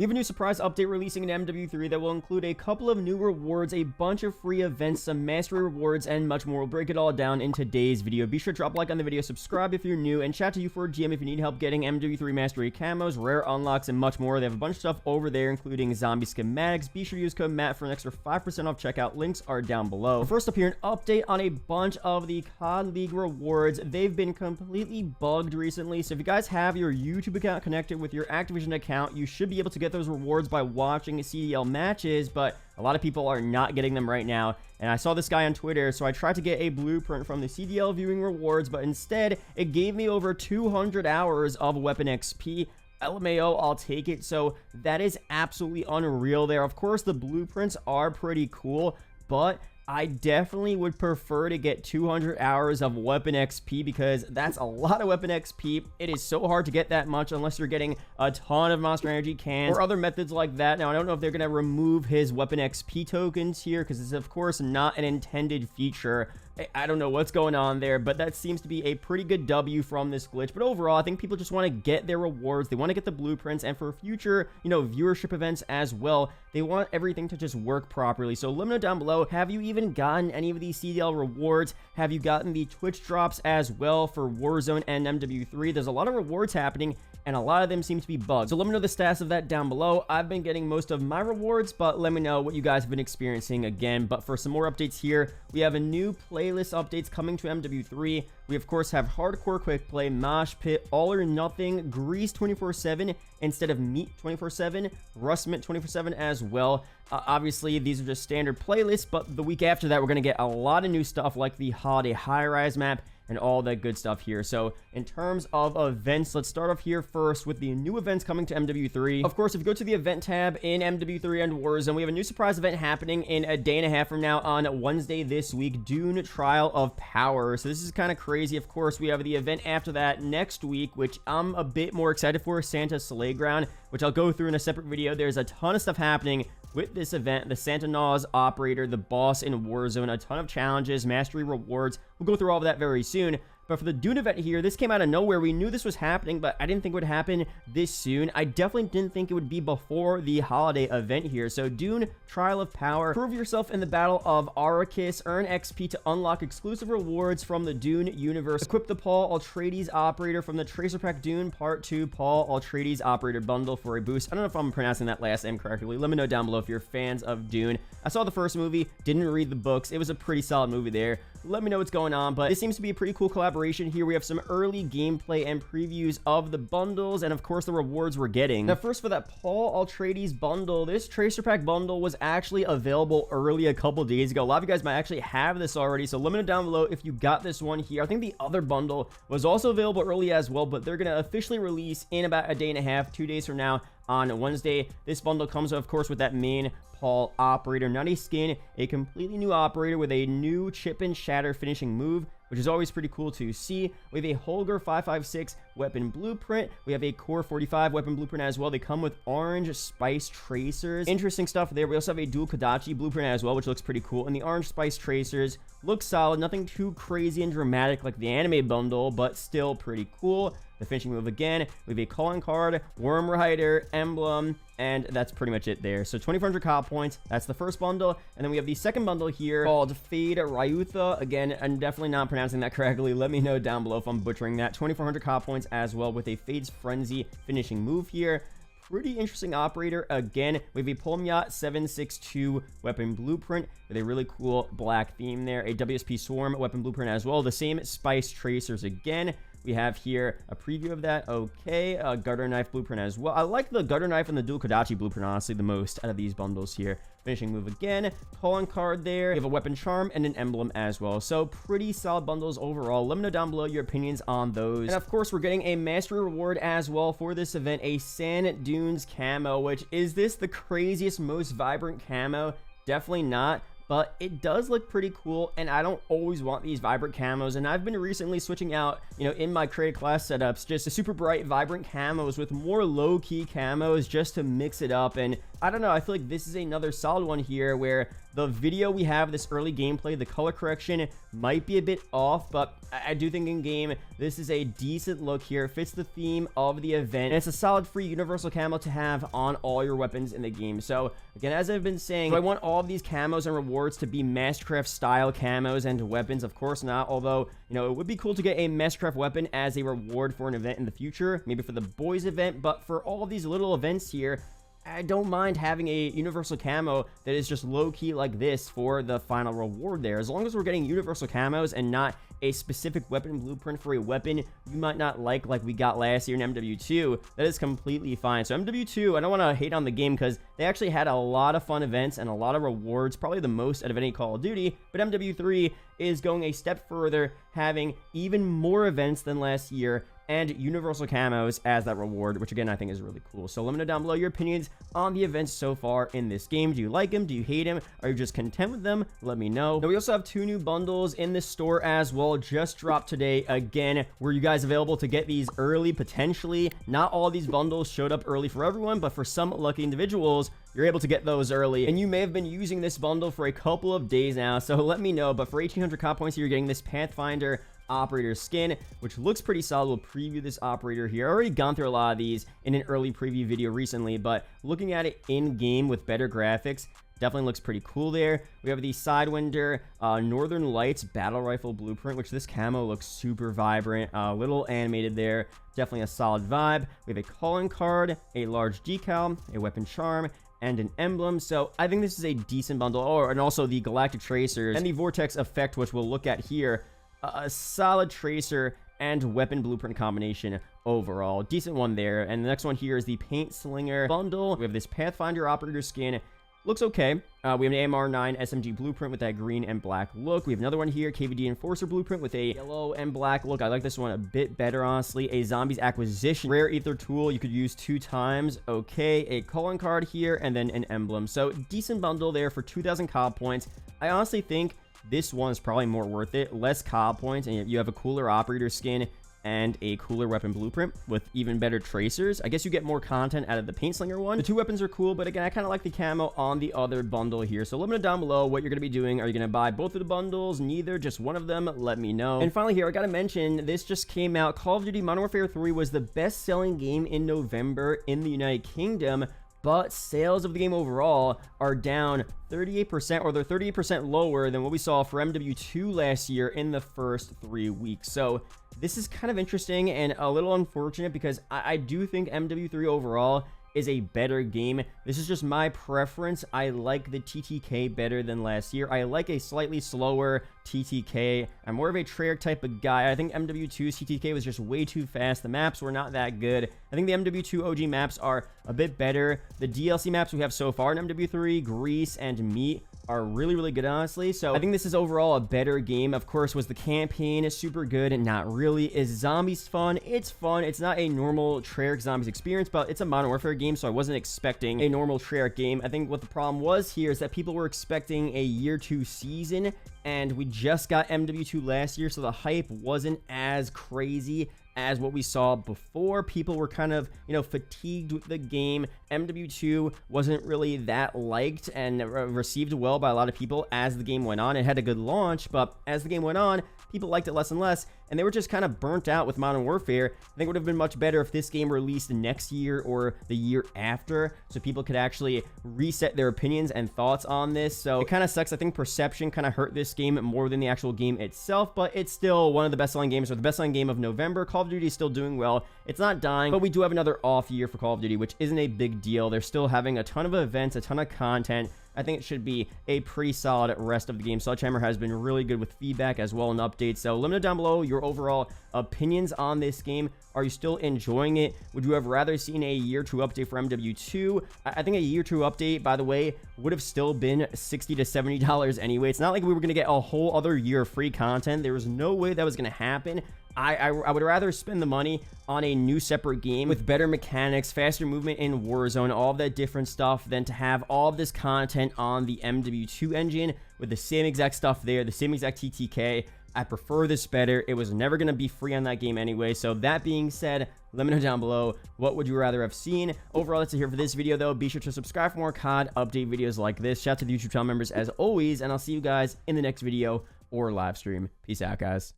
We have a new surprise update releasing in MW3 that will include a couple of new rewards, a bunch of free events, some mastery rewards, and much more. We'll break it all down in today's video. Be sure to drop a like on the video, subscribe if you're new, and chat to U4GM if you need help getting MW3 mastery camos, rare unlocks, and much more. They have a bunch of stuff over there, including zombie schematics. Be sure to use code MATT for an extra 5% off checkout. Links are down below. First up here, an update on a bunch of the COD League rewards. They've been completely bugged recently, so if you guys have your YouTube account connected with your Activision account, you should be able to get those rewards by watching CDL matches, but a lot of people are not getting them right now. And I saw this guy on Twitter, so I tried to get a blueprint from the CDL viewing rewards, but instead it gave me over 200 hours of weapon XP. LMAO, I'll take it. So that is absolutely unreal there. Of course, the blueprints are pretty cool, but I definitely would prefer to get 200 hours of weapon XP because that's a lot of weapon XP. It is so hard to get that much unless you're getting a ton of Monster Energy cans or other methods like that. Now, I don't know if they're going to remove his weapon XP tokens here because it's, of course, not an intended feature. I don't know what's going on there, but that seems to be a pretty good W from this glitch. But overall, I think people just want to get their rewards. They want to get the blueprints, and for future, viewership events as well, they want everything to just work properly. So let me know down below, have you even gotten any of these CDL rewards? Have you gotten the Twitch drops as well for Warzone and MW3? There's a lot of rewards happening, and a lot of them seem to be bugged. So let me know the stats of that down below. I've been getting most of my rewards, but let me know what you guys have been experiencing again. But for some more updates here, we have a new playlist updates coming to MW3. We, of course, have Hardcore Quick Play, Mosh Pit, All or Nothing, Grease 24/7 instead of Meat 24/7, Rustment 24/7 as well. Obviously, these are just standard playlists, but the week after that, we're going to get a lot of new stuff like the Holiday High-Rise map and all that good stuff here. So in terms of events, let's start off here first with the new events coming to MW3. Of course, if you go to the event tab in MW3 and Warzone, we have a new surprise event happening in a day and a half from now on Wednesday this week, Dune Trial of Power. So this is kind of crazy. Of course, we have the event after that next week, which I'm a bit more excited for, Santa Sleigh Ground, which I'll go through in a separate video. There's a ton of stuff happening with this event, the Santa Claus operator, the boss in Warzone, a ton of challenges, mastery rewards. We'll go through all of that very soon. But for the Dune event here, this came out of nowhere. We knew this was happening, but I didn't think it would happen this soon. I definitely didn't think it would be before the holiday event here. So Dune Trial of Power. Prove yourself in the Battle of Arrakis. Earn XP to unlock exclusive rewards from the Dune universe. Equip the Paul Atreides operator from the Tracer Pack Dune Part 2 Paul Atreides operator bundle for a boost. I don't know if I'm pronouncing that last name correctly. Let me know down below if you're fans of Dune. I saw the first movie, didn't read the books. It was a pretty solid movie there. Let me know what's going on, but this seems to be a pretty cool collaboration here. We have some early gameplay and previews of the bundles and, of course, the rewards we're getting. Now, first for that Paul Atreides bundle, this Tracer Pack bundle was actually available early a couple days ago. A lot of you guys might actually have this already, so let me know down below if you got this one here. I think the other bundle was also available early as well, but they're going to officially release in about a day and a half, 2 days from now on Wednesday. This bundle comes, of course, with that main Paul operator, not a skin, a completely new operator with a new chip and shatter finishing move, which is always pretty cool to see. We have a Holger 556 weapon blueprint. We have a Core 45 weapon blueprint as well. They come with orange spice tracers. Interesting stuff there. We also have a dual Kodachi blueprint as well, which looks pretty cool. And the orange spice tracers look solid. Nothing too crazy and dramatic like the anime bundle, but still pretty cool. The finishing move again. We have a calling card, Worm Rider, emblem, and that's pretty much it there. So 2,400 COD points. That's the first bundle. And then we have the second bundle here called Fade Ryutha. Again, I'm definitely not pronouncing that correctly. Let me know down below if I'm butchering that. 2,400 COD points as well with a Fade's Frenzy finishing move here. Pretty interesting operator. Again, we have a Polmyot 762 weapon blueprint with a really cool black theme there. A WSP Swarm weapon blueprint as well. The same spice tracers again. We have here a preview of that. Okay, a gutter knife blueprint as well. I like the gutter knife and the dual Kodachi blueprint honestly the most out of these bundles here. Finishing move again, calling card there. We have a weapon charm and an emblem as well. So pretty solid bundles overall. Let me know down below your opinions on those. And of course, we're getting a mastery reward as well for this event, a Sand Dunes Camo, which is this the craziest, most vibrant camo? Definitely not. But it does look pretty cool, and I don't always want these vibrant camos, and I've been recently switching out, in my creative class setups, just a super bright, vibrant camos with more low-key camos just to mix it up, and I don't know, I feel like this is another solid one here where the video we have, this early gameplay, the color correction might be a bit off, but I do think in game this is a decent look here. It fits the theme of the event, and it's a solid free universal camo to have on all your weapons in the game. So again, as I've been saying, do I want all of these camos and rewards to be Mastercraft style camos and weapons? Of course not, although, you know, it would be cool to get a Mastercraft weapon as a reward for an event in the future, maybe for the boys event. But for all of these little events here, I don't mind having a universal camo that is just low-key like this for the final reward there. As long as we're getting universal camos and not a specific weapon blueprint for a weapon you might not like we got last year in MW2, that is completely fine. So MW2, I don't want to hate on the game because they actually had a lot of fun events and a lot of rewards, probably the most out of any Call of Duty, but MW3 is going a step further, having even more events than last year and universal camos as that reward, which again I think is really cool. So let me know down below your opinions on the events so far in this game. Do you like them? Do you hate them? Are you just content with them? Let me know. Now we also have 2 new bundles in this store as well, just dropped today. Again, were you guys available to get these early? Potentially. Not all these bundles showed up early for everyone, but for some lucky individuals, you're able to get those early, and you may have been using this bundle for a couple of days now, so let me know. But for 1800 COD points, you're getting this Pathfinder operator skin, which looks pretty solid. We'll preview this operator here. I've already gone through a lot of these in an early preview video recently, but looking at it in game with better graphics, definitely looks pretty cool there. We have the Sidewinder Northern Lights battle rifle blueprint, which this camo looks super vibrant, a little animated there. Definitely a solid vibe. We have a calling card, a large decal, a weapon charm, and an emblem. So I think this is a decent bundle. Oh, and also the Galactic Tracers and the Vortex Effect, which we'll look at here. A solid tracer and weapon blueprint combination overall. Decent one there. And the next one here is the Paint Slinger bundle. We have this Pathfinder operator skin. Looks okay. We have an AMR9 SMG blueprint with that green and black look. We have another one here, KVD Enforcer blueprint with a yellow and black look. I like this one a bit better, honestly. A Zombies Acquisition rare ether tool you could use 2 times. Okay, a calling card here, and then an emblem. So decent bundle there for 2,000 COD points. I honestly think this one is probably more worth it. Less COD points, and you have a cooler operator skin and a cooler weapon blueprint with even better tracers. I guess you get more content out of the Paint Slinger one. The 2 weapons are cool, but again, I kind of like the camo on the other bundle here. So let me know down below what you're going to be doing. Are you going to buy both of the bundles? Neither? Just one of them? Let me know. And finally here, I got to mention, this just came out. Call of Duty Modern Warfare 3 was the best-selling game in November in the United Kingdom, but sales of the game overall are down 38%, or they're 38% lower than what we saw for MW2 last year in the first 3 weeks. So this is kind of interesting and a little unfortunate because I do think MW3 overall is a better game. This is just my preference. I like the TTK better than last year. I like a slightly slower TTK. I'm more of a Treyarch type of guy. I think MW2's TTK was just way too fast. The maps were not that good. I think the MW2 OG maps are a bit better. The DLC maps we have so far in MW3, Greece and Meat, are really, really good, honestly. So I think this is overall a better game. Of course, was the campaign super good? Not really. Is Zombies fun? It's fun. It's not a normal Treyarch Zombies experience, but it's a Modern Warfare game, so I wasn't expecting a normal Treyarch game. I think what the problem was here is that people were expecting a year 2 season, and we just got MW2 last year, so the hype wasn't as crazy as what we saw before. People were kind of, you know, fatigued with the game. MW2 wasn't really that liked and received well by a lot of people as the game went on. It had a good launch, but as the game went on, people liked it less and less, and they were just kind of burnt out with Modern Warfare. I think it would have been much better if this game released next year or the year after, so people could actually reset their opinions and thoughts on this. So it kind of sucks. I think perception kind of hurt this game more than the actual game itself, but it's still one of the best-selling games, or the best-selling game of November. Call of Duty is still doing well. It's not dying, but we do have another off year for Call of Duty, which isn't a big deal. They're still having a ton of events, a ton of content. I think it should be a pretty solid rest of the game. Sledgehammer has been really good with feedback as well and updates. So let me know down below your overall opinions on this game. Are you still enjoying it? Would you have rather seen a year 2 update for MW2? I think a year 2 update, by the way, would have still been $60 to $70 anyway. It's not like we were going to get a whole other year of free content. There was no way that was going to happen. I would rather spend the money on a new separate game with better mechanics, faster movement in Warzone, all of that different stuff, than to have all of this content on the MW2 engine with the same exact stuff there, the same exact TTK. I prefer this better. It was never going to be free on that game anyway. So that being said, let me know down below, what would you rather have seen? Overall, that's it here for this video, though. Be sure to subscribe for more COD update videos like this. Shout out to the YouTube channel members as always, and I'll see you guys in the next video or live stream. Peace out, guys.